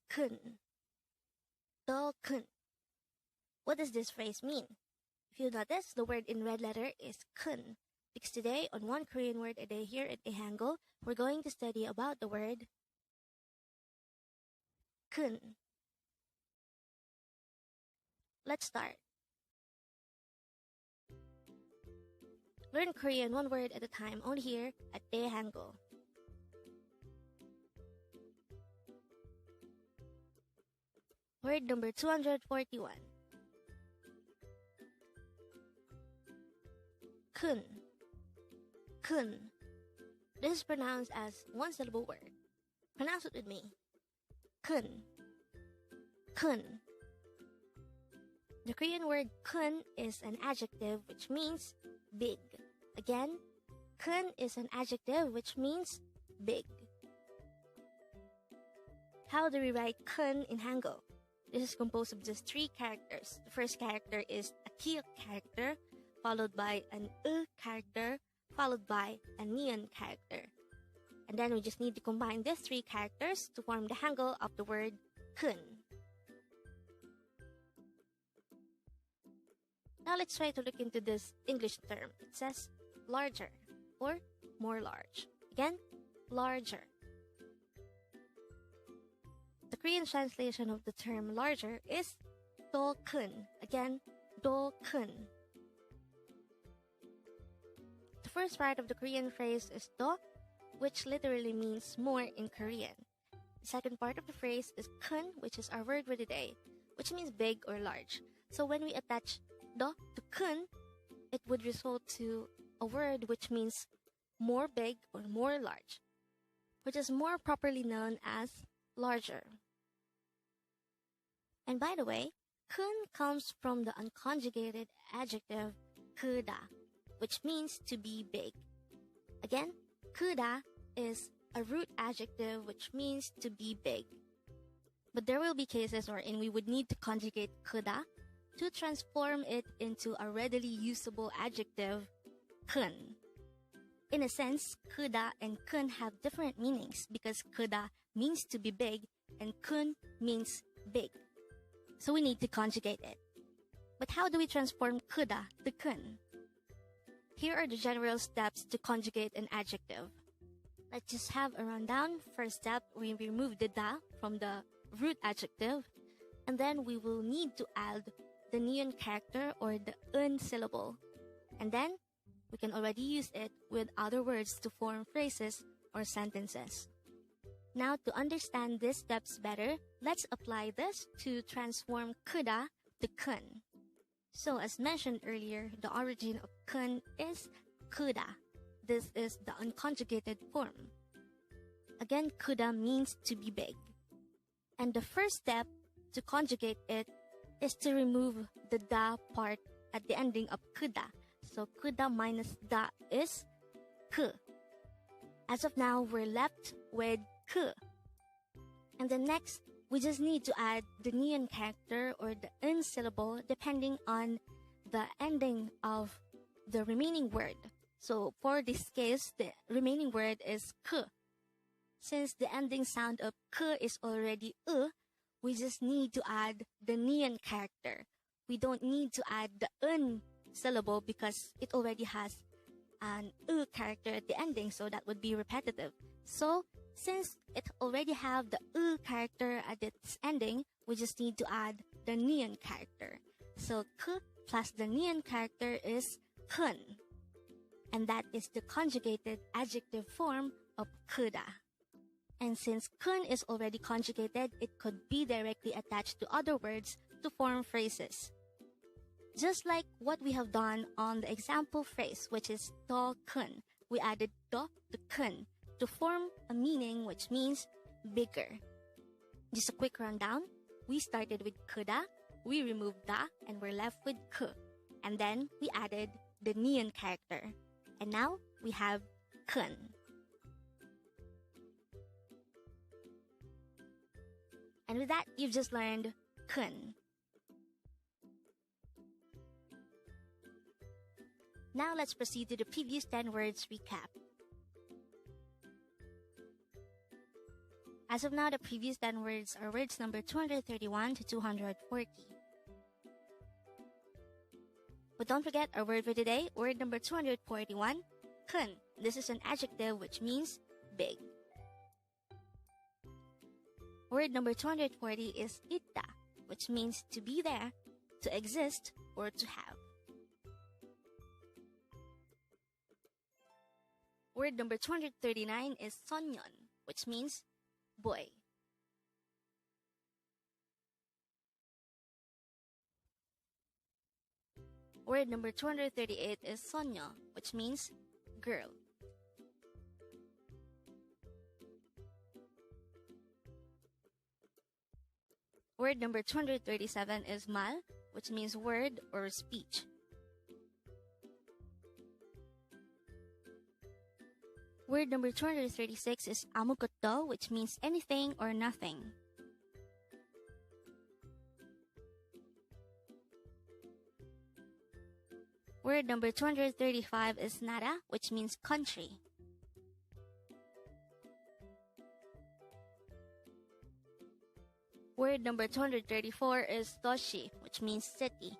kun. kun. What does this phrase mean? If you notice, the word in red letter is kun. Because today, on One Korean Word a Day here at Dae-Hangul, we're going to study about the word kun. Let's start. Learn Korean one word at a time only here at Dae-Hangul. Word number 241. Kun. Kun. This is pronounced as one-syllable word. Pronounce it with me. Kun. Kun. The Korean word kun is an adjective which means big. Again, kun is an adjective which means big. How do we write kun in Hangul? This is composed of just 3 characters. The first character is a kill character, followed by an character, followed by a neon character. And then we just need to combine these 3 characters to form the Hangul of the word kun. Now let's try to look into this English term. It says larger or more large. Again, larger. The Korean translation of the term larger is 더 큰. Again, 더 큰. The first part of the Korean phrase is 더, which literally means more in Korean. The second part of the phrase is 큰, which is our word for today, which means big or large. So when we attach 더 to 큰, it would result to a word which means more big or more large, which is more properly known as larger. And by the way, 큰 comes from the unconjugated adjective 크다, which means to be big. Again, 크다 is a root adjective which means to be big. But there will be cases wherein we would need to conjugate 크다 to transform it into a readily usable adjective, 큰. In a sense, 크다 and 큰 have different meanings because 크다 means to be big and 큰 means big. So we need to conjugate it. But how do we transform 크다 to 큰? Here are the general steps to conjugate an adjective. Let's just have a rundown. First step, we remove the da from the root adjective, and then we will need to add the neon character or the un syllable. And then we can already use it with other words to form phrases or sentences. Now, to understand these steps better, let's apply this to transform 크다 to 큰. So, as mentioned earlier, the origin of 큰 is 크다. This is the unconjugated form. Again, 크다 means to be big. And the first step to conjugate it is to remove the da part at the ending of 크다. So, 크다 minus da is 크. As of now, we're left with 크. And then next, we just need to add the neon character or the un syllable depending on the ending of the remaining word. So for this case, the remaining word is 크. Since the ending sound of 크 is already we just need to add the neon character. We don't need to add the un syllable because it already has an character at the ending, so that would be repetitive. So since it already have the character at its ending, we just need to add the neon character. So 크 plus the neon character is 큰. And that is the conjugated adjective form of 크다. And since 큰 is already conjugated, it could be directly attached to other words to form phrases. Just like what we have done on the example phrase, which is 더 큰. We added 더 to 큰 to form a meaning which means bigger. Just a quick rundown. We started with 크다, we removed da, and we're left with 크. And then we added the neon character. And now we have 큰. And with that, you've just learned 큰. Now let's proceed to the previous 10 words recap. As of now, the previous 10 words are words number 231 to 240. But don't forget our word for today, word number 241, 큰. This is an adjective which means big. Word number 240 is 있다, which means to be there, to exist, or to have. Word number 239 is 소년, which means boy. Word number 238 is 소녀, which means girl. Word number 237 is 말, which means word or speech. Word number 236 is 아무것도, which means anything or nothing. Word number 235 is 나라, which means country. Word number 234 is 도시, which means city.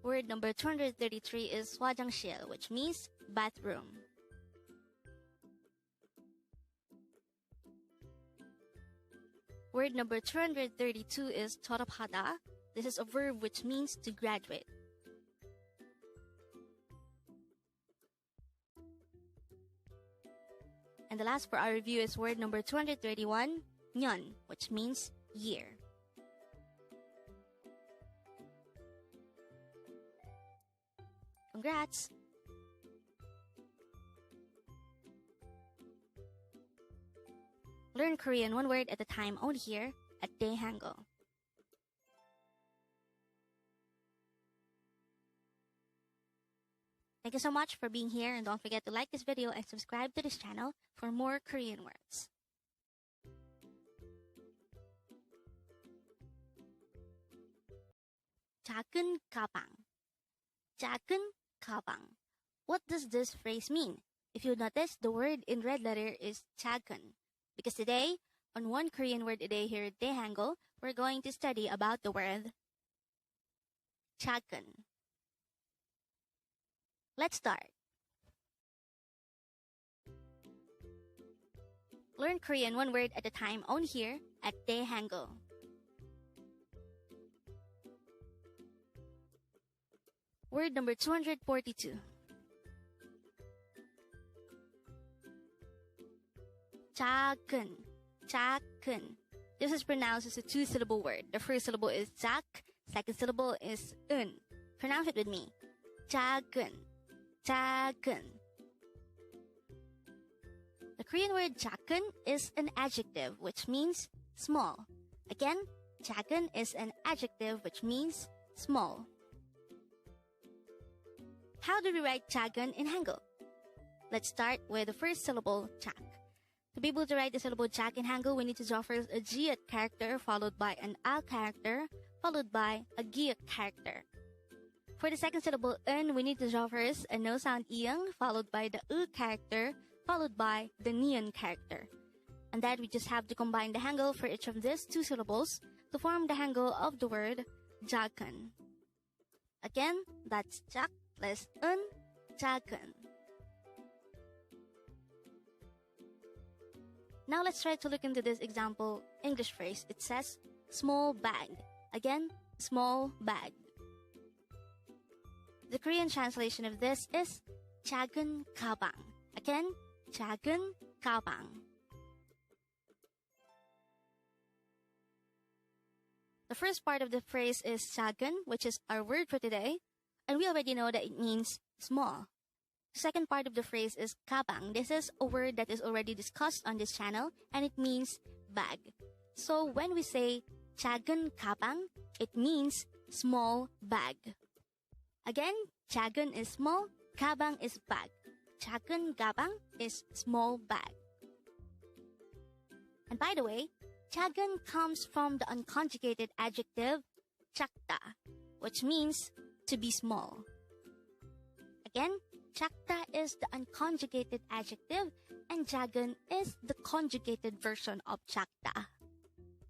Word number 233 is 화장실, which means bathroom. Word number 232 is 졸업하다. This is a verb which means to graduate. And the last for our review is word number 231, 년, which means year. Congrats! Learn Korean one word at a time only here at Dae-Hangul. Thank you so much for being here, and don't forget to like this video and subscribe to this channel for more Korean words. 작은 가방. 작은 가방. What does this phrase mean? If you notice, the word in red letter is 작은. Because today, on One Korean Word a Day here at Dae-Hangul, we're going to study about the word 작은. Let's start. Learn Korean one word at a time only here at Dae-Hangul. Word number 242. 작은. 작은. This is pronounced as a two-syllable word. The first syllable is 작, second syllable is 은. Pronounce it with me. 작은. 작은. The Korean word 작은 is an adjective which means small. Again, 작은 is an adjective which means small. How do we write 작은 in Hangul? Let's start with the first syllable, 작. To be able to write the syllable 작 in Hangul, we need to draw first a giat character followed by an al character followed by a giat character. For the second syllable, we need to draw first a no sound iyang followed by the character followed by the neon character. And then we just have to combine the Hangul for each of these two syllables to form the Hangul of the word 작은. Again, that's 작 plus 작은. Now let's try to look into this example English phrase. It says small bag. Again, small bag. The Korean translation of this is 작은 가방. Again, 작은 가방. The first part of the phrase is 작은, which is our word for today, and we already know that it means small. The second part of the phrase is 가방. This is a word that is already discussed on this channel, and it means bag. So when we say 작은 가방, it means small bag. Again, 작은 is small, 가방 is bag. 작은 가방 is small bag. And by the way, 작은 comes from the unconjugated adjective 작다, which means to be small. Again, 작다 is the unconjugated adjective and 작은 is the conjugated version of 작다.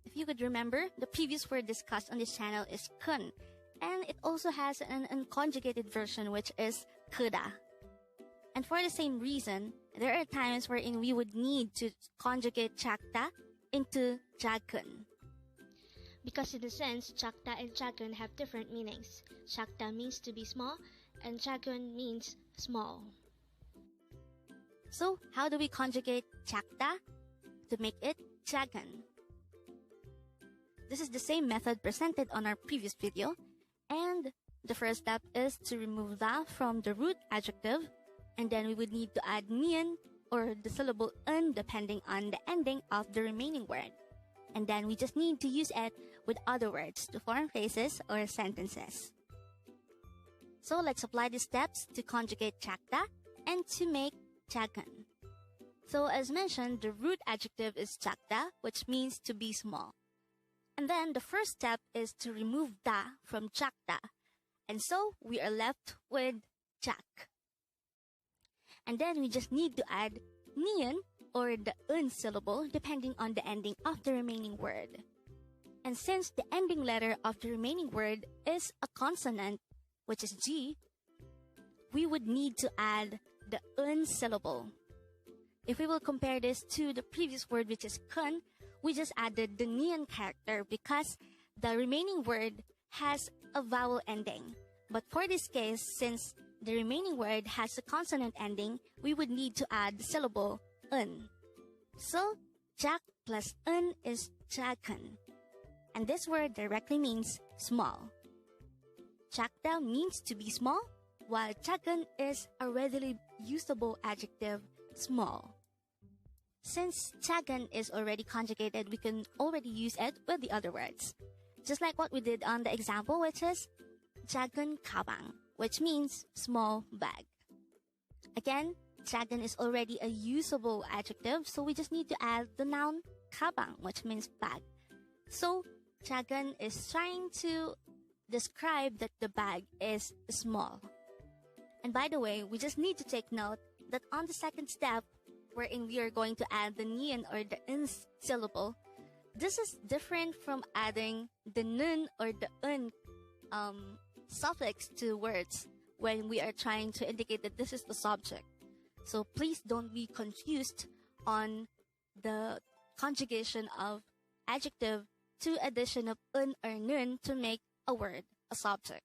If you could remember, the previous word discussed on this channel is 큰, and it also has an unconjugated version which is 크다. And for the same reason, there are times wherein we would need to conjugate 작다 into 작은. Because in a sense, 작다 and 작은 have different meanings. 작다 means to be small, and 작은 means small. So, how do we conjugate 작다 to make it 작은? This is the same method presented on our previous video, and the first step is to remove the from the root adjective, and then we would need to add nian or the syllable un depending on the ending of the remaining word. And then we just need to use it with other words to form phrases or sentences. So let's apply the steps to conjugate 작다 and to make 작은. So as mentioned, the root adjective is 작다, which means to be small. And then the first step is to remove da from 작다. And so we are left with 작. And then we just need to add nian or the un syllable depending on the ending of the remaining word. And since the ending letter of the remaining word is a consonant, which is G, we would need to add the un syllable. If we will compare this to the previous word, which is kun, we just added the nian character because the remaining word has a vowel ending. But for this case, since the remaining word has a consonant ending, we would need to add the syllable un. So, 작 plus un is 작은. And this word directly means small. 작다 means to be small, while 작은 is a readily usable adjective, small. Since 작은 is already conjugated, we can already use it with the other words. Just like what we did on the example, which is 작은 가방, which means small bag. Again, 작은 is already a usable adjective, so we just need to add the noun 가방, which means bag. So, 작은 is trying to describe that the bag is small. And by the way, we just need to take note that on the second step, wherein we are going to add the nian or the in syllable, this is different from adding the nun or the un suffix to words when we are trying to indicate that this is the subject. So please don't be confused on the conjugation of adjective to addition of un or nun to make a word a subject.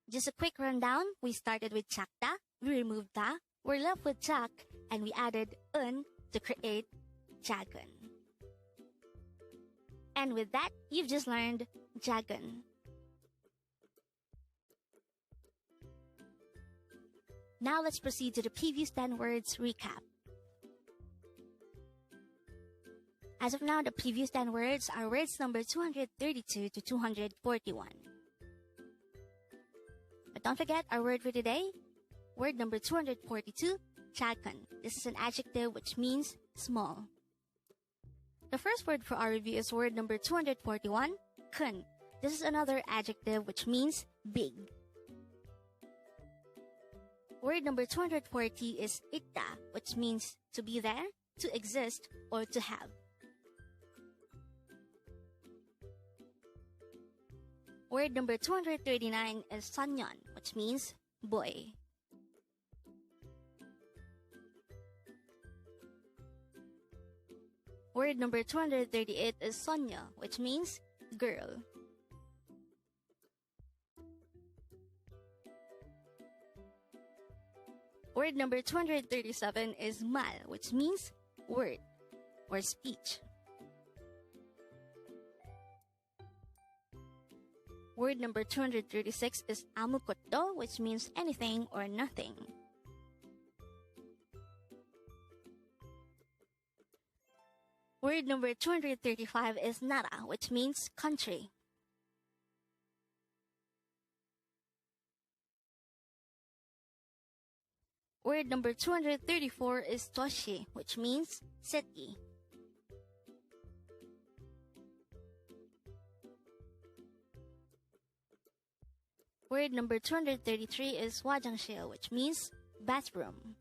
Just a quick rundown, we started with 작다, we removed da, we're left with 작, and we added un to create 작은. And with that, you've just learned 작은. Now let's proceed to the previous 10 words recap. As of now, the previous 10 words are words number 232 to 241. But don't forget our word for today, word number 242, 작은. This is an adjective which means small. The first word for our review is word number 241, 큰. This is another adjective which means big. Word number 240 is 있다, which means to be there, to exist, or to have. Word number 239 is so년, which means boy. Word number 238 is sonya, which means girl. Word number 237 is 말, which means word or speech. Word number 236 is 아무것도, which means anything or nothing. Word number 235 is 나라, which means country. Word number 234 is 도시, which means city. Word number 233 is 화장실, which means bathroom.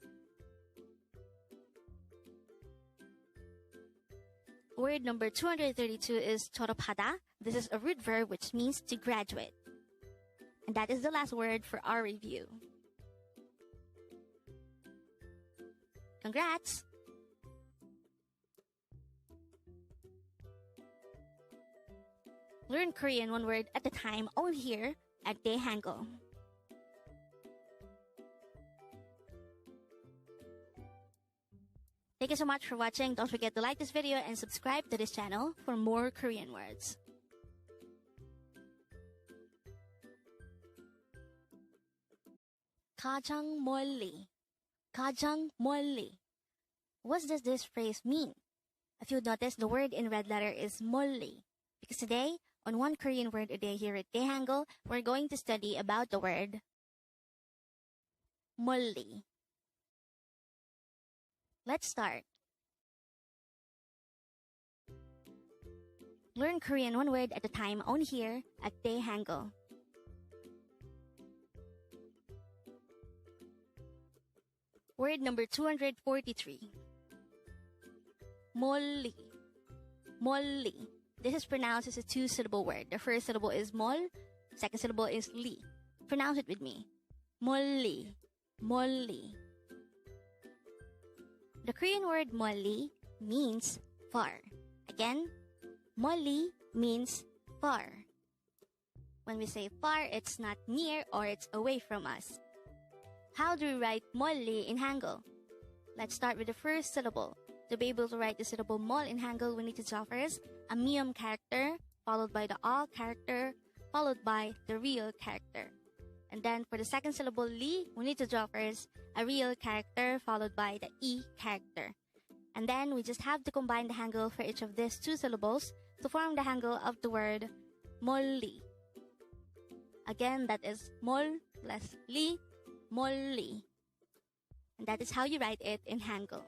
Word number 232 is 졸업하다. This is a root verb which means to graduate. And that is the last word for our review. Congrats! Learn Korean one word at a time only here at Dae-Hangul. Thank you so much for watching. Don't forget to like this video and subscribe to this channel for more Korean words. 가장 멀리. 가장 멀리. What does this phrase mean? If you notice, the word in red letter is 멀리. Because today, on One Korean Word a Day here at Dae-Hangul, we're going to study about the word 멀리. Let's start. Learn Korean one word at a time only here at Dae-Hangul. Word number 243. 멀리. 멀리. This is pronounced as a two-syllable word. The first syllable is mol, second syllable is li. Pronounce it with me. 멀리. 멀리. The Korean word 멀리 means far. Again, 멀리 means far. When we say far, it's not near or it's away from us. How do we write 멀리 in Hangul? Let's start with the first syllable. To be able to write the syllable mol in Hangul, we need to draw first a miyum character, followed by the all character, followed by the real character. And then for the second syllable li, we need to draw first a real character, followed by the e character. And then we just have to combine the Hangul for each of these two syllables to form the Hangul of the word 멀리. Again, that is mol plus li, 멀리. And that is how you write it in Hangul.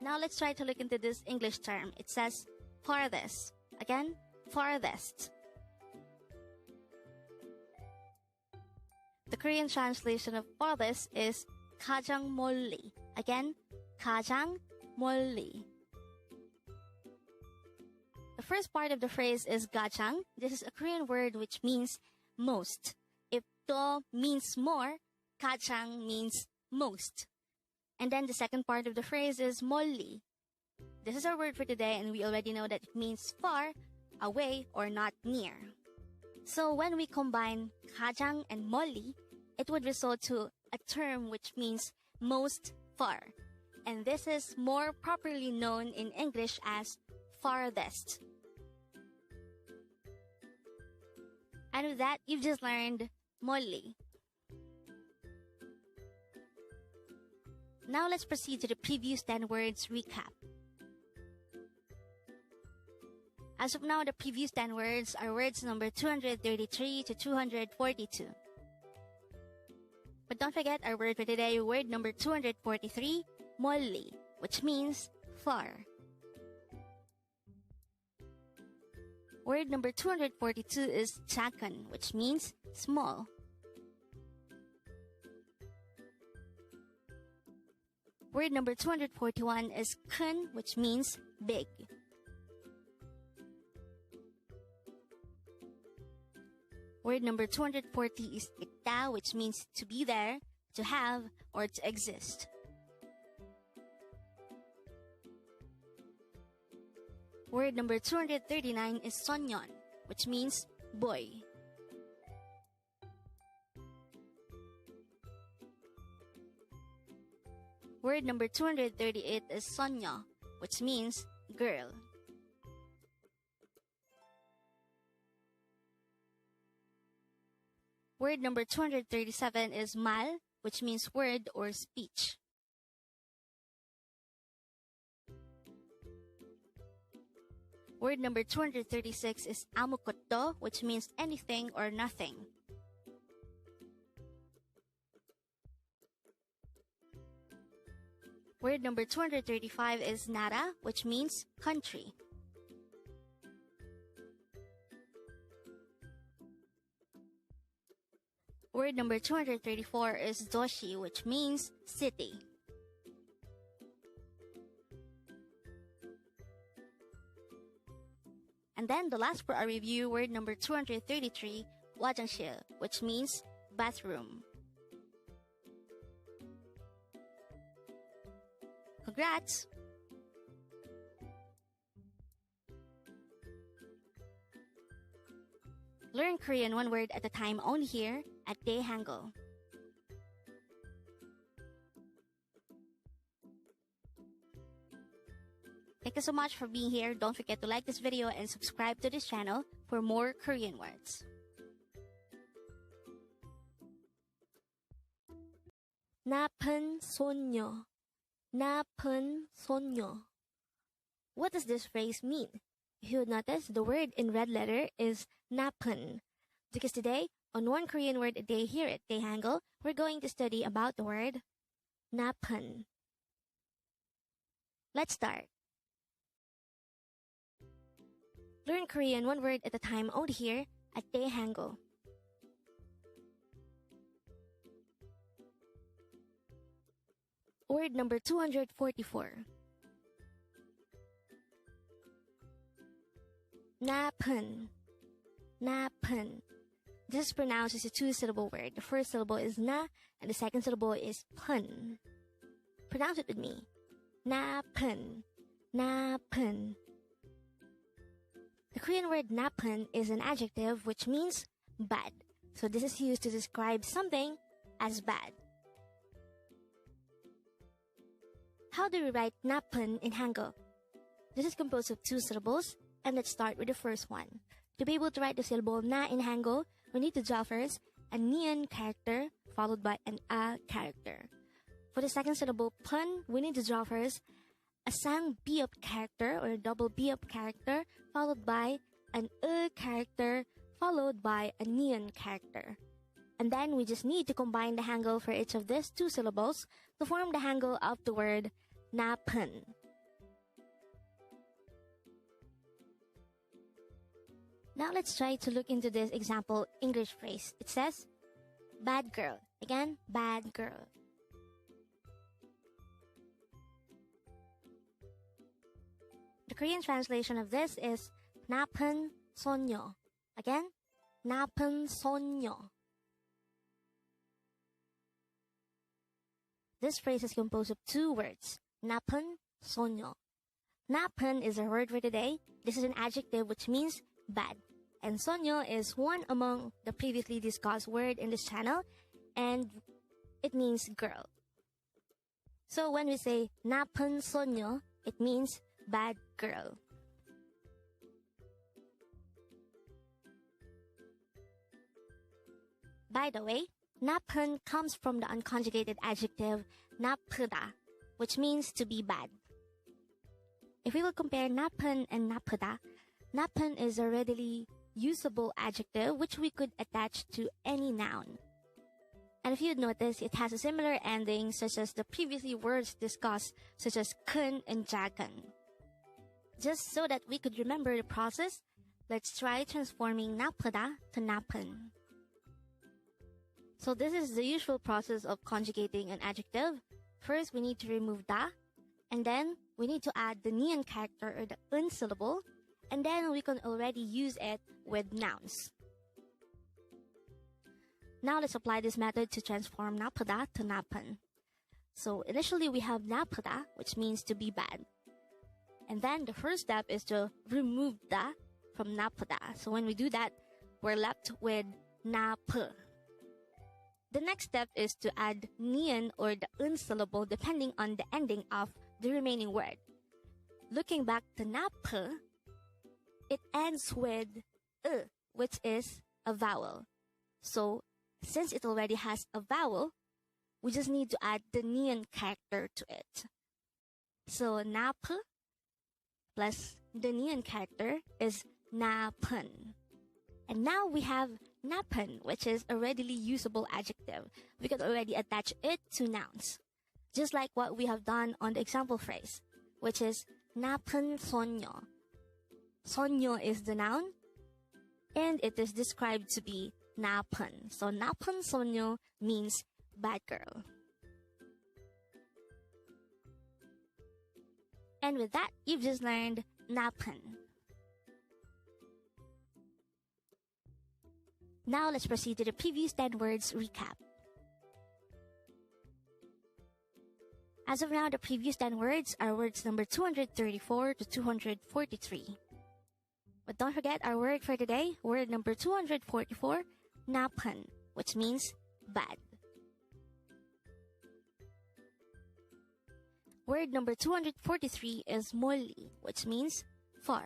Now let's try to look into this English term. It says farthest. Again, farthest. The Korean translation of farthest is 가장 멀리. Again, 가장 멀리. The first part of the phrase is 가장. This is a Korean word which means most. If 더 means more, 가장 means most. And then the second part of the phrase is 멀리. This is our word for today, and we already know that it means far, away, or not near. So when we combine 가장 and 멀리, it would result to a term which means most far. And this is more properly known in English as farthest. And with that, you've just learned 멀리. Now let's proceed to the previous 10 words recap. As of now, the previous 10 words are words number 233 to 242. But don't forget our word for today, word number 243, 멀리, which means far. Word number 242 is 작은, which means small. Word number 241 is 큰, which means big. Word number 240 is 있다, which means to be there, to have, or to exist. Word number 239 is sonyeon, which means boy. Word number 238 is sonyo, which means girl. Word number 237 is 말, which means word or speech. Word number 236 is 아무것도, which means anything or nothing. Word number 235 is 나라, which means country. Word Word number 234 is doshi, which means city. And then the last for our review, word number 233, 화장실, which means bathroom. Congrats! Learn Korean one word at a time only here at Dae-Hangul. Thank you so much for being here. Don't forget to like this video and subscribe to this channel for more Korean words. 나쁜 소녀, 나쁜 소녀. What does this phrase mean? If you would notice, the word in red letter is 나쁜. Because today, on One Korean Word a Day here at Dae-Hangul, we're going to study about the word 나쁜. Let's start. Learn Korean one word at a time only here at Dae-Hangul. Word number 244. 나쁜. 나쁜. This is pronounced as a two-syllable word. The first syllable is na, and the second syllable is pun. Pronounce it with me. 나쁜. 나쁜. The Korean word 나쁜 is an adjective which means bad. So this is used to describe something as bad. How do we write 나쁜 in Hangul? This is composed of two syllables, and let's start with the first one. To be able to write the syllable na in Hangul, we need to draw first a nian character followed by an a character. For the second syllable pun, we need to draw first a sang biop character or a double biop character followed by an character followed by a nian character. And then we just need to combine the Hangul for each of these two syllables to form the Hangul of the word 나쁜. Now let's try to look into this example English phrase. It says, bad girl. Again, bad girl. The Korean translation of this is 나쁜 소녀. Again, 나쁜 소녀. This phrase is composed of two words, 나쁜 소녀. 나쁜 is our word for today. This is an adjective which means bad. And 소녀 is one among the previously discussed word in this channel, and it means girl. So when we say 나쁜 소녀, it means bad girl. By the way, 나쁜 comes from the unconjugated adjective 나쁘다, which means to be bad. If we will compare 나쁜 and 나쁘다, 나쁜 is a readily usable adjective which we could attach to any noun. And if you'd notice, it has a similar ending such as the previously words discussed, such as 큰 and 작은. Just so that we could remember the process, let's try transforming 나쁘다 to 나쁜. So this is the usual process of conjugating an adjective. First, we need to remove da, and then we need to add the nian character or the un syllable, and then we can already use it with nouns. Now let's apply this method to transform 나쁘다 to 나쁜. So initially we have 나쁘다, which means to be bad. And then the first step is to remove da from 나쁘다. So when we do that, we're left with 나쁘. The next step is to add nian or the un syllable depending on the ending of the remaining word. Looking back to 나쁘, it ends with which is a vowel. So since it already has a vowel, we just need to add the nian character to it. So 나쁘 plus the nian character is 나쁜. And now we have 나쁜, which is a readily usable adjective. We can already attach it to nouns, just like what we have done on the example phrase, which is 나쁜 소녀. 소녀 is the noun, and it is described to be napan. So napan sonyo means bad girl. And with that, you've just learned napan. Now let's proceed to the previous 10 words recap. As of now, the previous 10 words are words number 234 to 243. But don't forget our word for today, word number 244, napan, which means bad. Word number 243 is 멀리, which means far.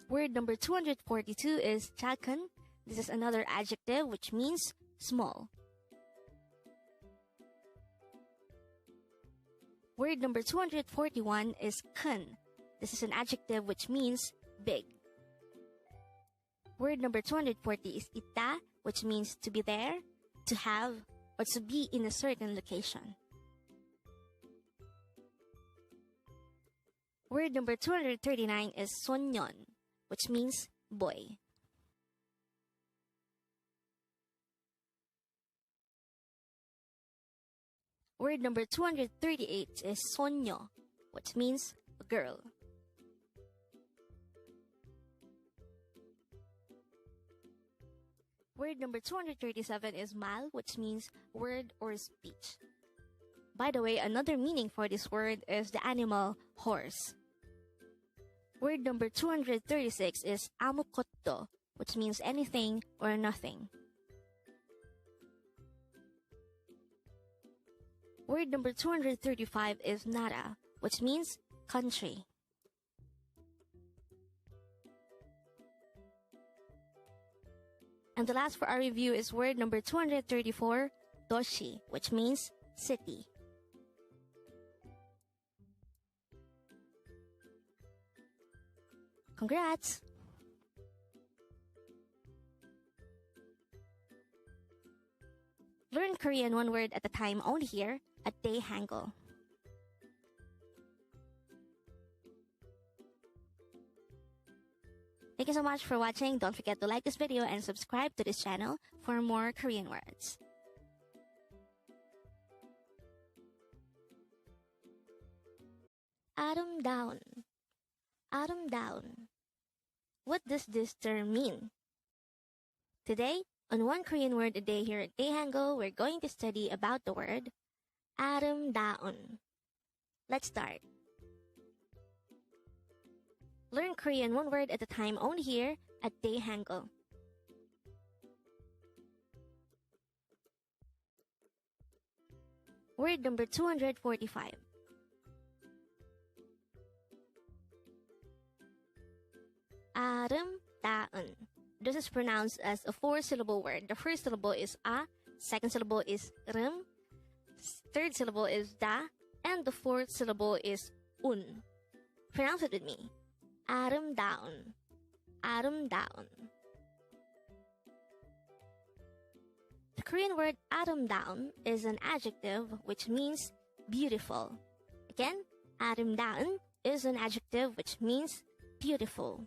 Word number 242 is 작은. This is another adjective which means small. Word number 241 is 큰. This is an adjective which means big. Word number 240 is 있다, which means to be there, to have, or to be in a certain location. Word number 239 is 소년, which means boy. Word number 238 is 소녀, which means girl. Word number 237 is 말, which means word or speech. By the way, another meaning for this word is the animal horse. Word number 236 is 아무것도, which means anything or nothing. Word number 235 is 나라, which means country. And the last for our review is word number 234, 도시, which means city. Congrats! Learn Korean one word at a time only here at Dae-Hangul. Thank you so much for watching. Don't forget to like this video and subscribe to this channel for more Korean words. 아름다운. 아름다운. What does this term mean? Today, on One Korean Word a Day here at Dae-Hangul, we're going to study about the word 아름다운. Let's start. Learn Korean one word at a time only here at Dae-Hangul. Word number 245. 아름다운. This is pronounced as a 4-syllable word. The first syllable is a, second syllable is 름, third syllable is da, and the fourth syllable is un. Pronounce it with me. 아름다운. 아름다운. The Korean word 아름다운 is an adjective which means beautiful. Again, 아름다운 is an adjective which means beautiful.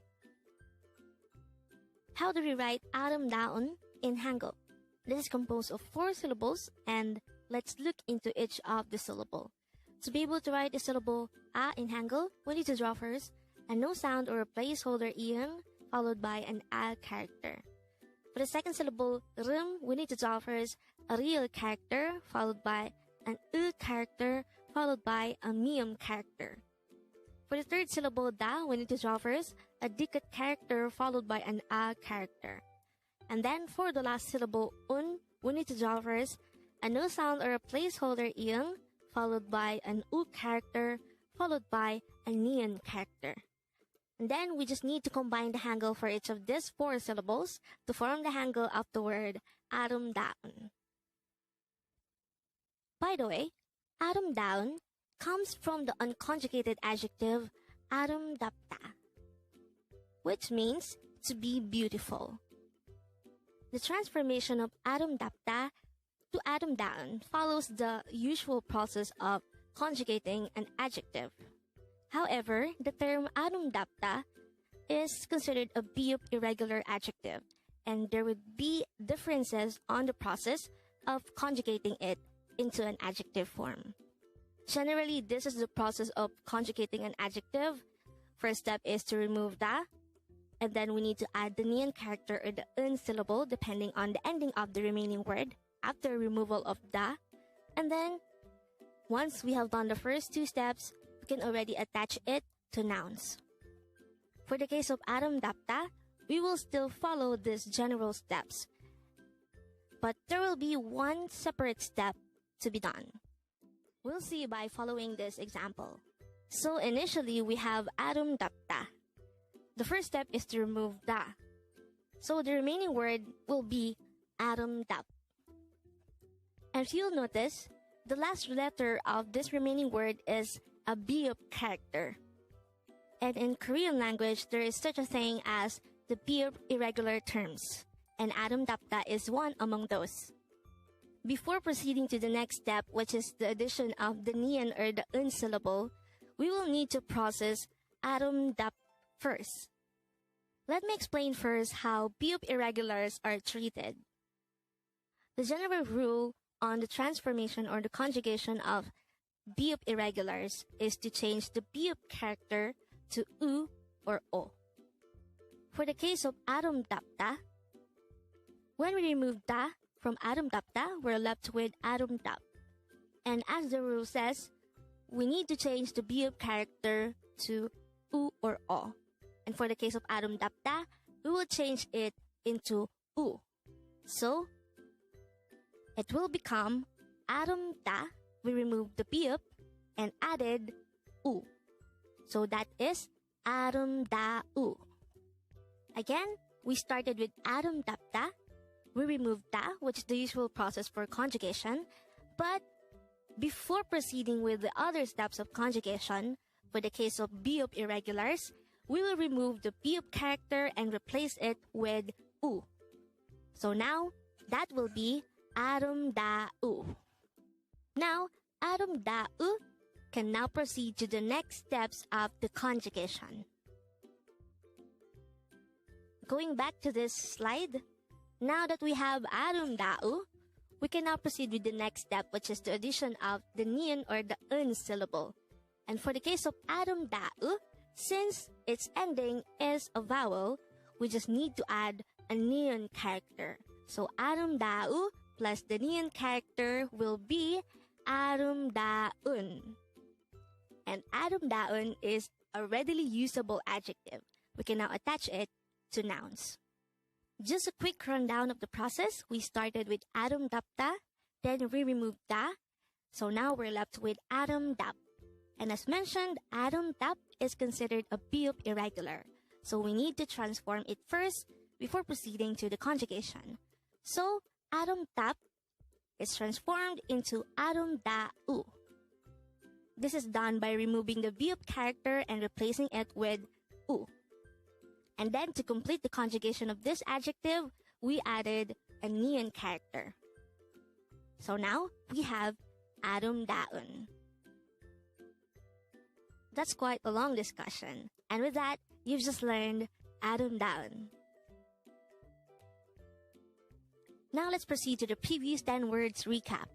How do we write 아름다운 in Hangul? This is composed of 4 syllables, and let's look into each of the syllable. To be able to write the syllable a in Hangul, we need to draw first a no sound or a placeholder iyang followed by an a character. For the second syllable 름, we need to draw first a real character followed by an u character followed by a miyam character. For the third syllable da, we need to draw first a dikat character followed by an a character. And then for the last syllable un, we need to draw first a no sound or a placeholder iyang followed by an u character followed by a nian character. And then we just need to combine the Hangul for each of these 4 syllables to form the Hangul of the word 아름다운. By the way, 아름다운 comes from the unconjugated adjective 아름답다, which means to be beautiful. The transformation of 아름답다 to 아름다운 follows the usual process of conjugating an adjective. However, the term 아름답다 is considered a BUP irregular adjective, and there would be differences on the process of conjugating it into an adjective form. Generally, this is the process of conjugating an adjective. First step is to remove the, and then we need to add the nian character or the un syllable depending on the ending of the remaining word after removal of the. And then, once we have done the first two steps, we can already attach it to nouns. For the case of Adam Dapta, we will still follow these general steps, but there will be one separate step to be done. We'll see by following this example. So initially, we have Adam Dapta. The first step is to remove da. So the remaining word will be Adam Dap. And if you'll notice, the last letter of this remaining word is a BUP character. And in Korean language, there is such a thing as the BUP irregular terms, and Adam Dapta is one among those. Before proceeding to the next step, which is the addition of the nian or the un syllable, we will need to process Adam Dap first. Let me explain first how BUP irregulars are treated. The general rule on the transformation or the conjugation of BUP irregulars is to change the BUP character to u or o. For the case of Adam Dapta, when we remove da from Adam Dapta, we're left with Adam Dap. And as the rule says, we need to change the BUP character to u or o. And for the case of Adam Dapta, we will change it into u. So, it will become Adam Da. We removed the BUP and added u. So that is Adam Da U. Again, we started with Adam Dapta. We removed da, which is the usual process for conjugation. But before proceeding with the other steps of conjugation, for the case of BUP irregulars, we will remove the BUP character and replace it with u. So now, that will be Adam Da U. Now, Adam Da U can now proceed to the next steps of the conjugation. Going back to this slide, now that we have Adam Da U, we can now proceed with the next step, which is the addition of the nian or the un syllable. And for the case of Adam Da U, since its ending is a vowel, we just need to add a nian character. So Adam Da U plus the nian character will be Adam Da Un. And Adam Da Un is a readily usable adjective. We can now attach it to nouns. Just a quick rundown of the process. We started with Adam Dapta, then we removed da. So now we're left with Adam Dap. And as mentioned, Adam Dap is considered a BUP irregular. So we need to transform it first before proceeding to the conjugation. So Adam Dap is transformed into Adam Da U. This is done by removing the BUP character and replacing it with u. And then to complete the conjugation of this adjective, we added a nian character. So now we have Adam Daun. That's quite a long discussion. And with that, you've just learned Adam Daun. Now let's proceed to the previous 10 words recap.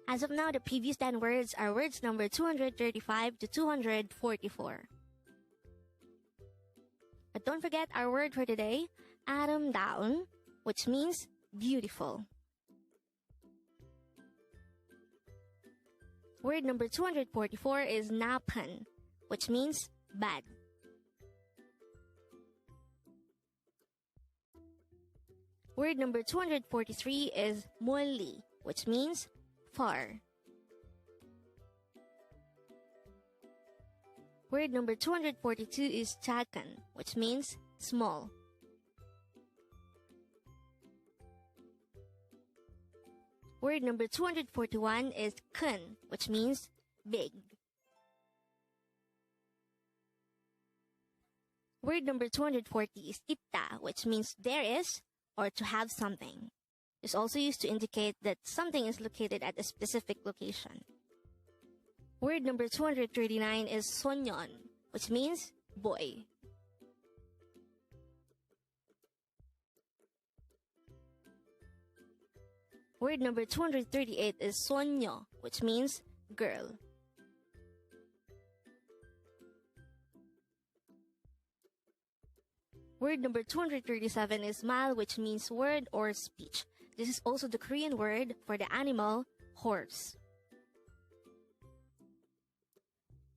As of now, the previous 10 words are words number 235 to 244. But don't forget our word for today, Adam Daun, which means beautiful. Word number 244 is napan, which means bad. Word number 243 is molli, which means far. Word number 242 is chakan, which means small. Word number 241 is kun, which means big. Word number 240 is itta, which means there is or to have something. It's also used to indicate that something is located at a specific location. Word number 239 is sonyon, which means boy. Word number 238 is sonyo, which means girl. Word number 237 is mal, which means word or speech. This is also the Korean word for the animal horse.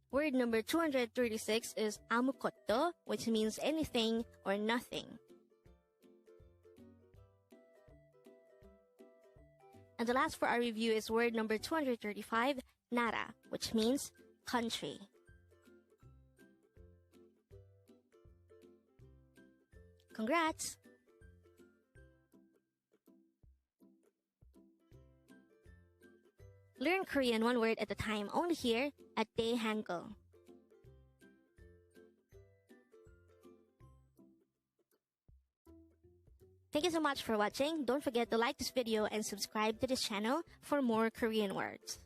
Word number 236 is 아무것도, which means anything or nothing. And the last for our review is word number 235, nara, which means country. Congrats! Learn Korean one word at a time only here at Dae-Hangul. Thank you so much for watching. Don't forget to like this video and subscribe to this channel for more Korean words.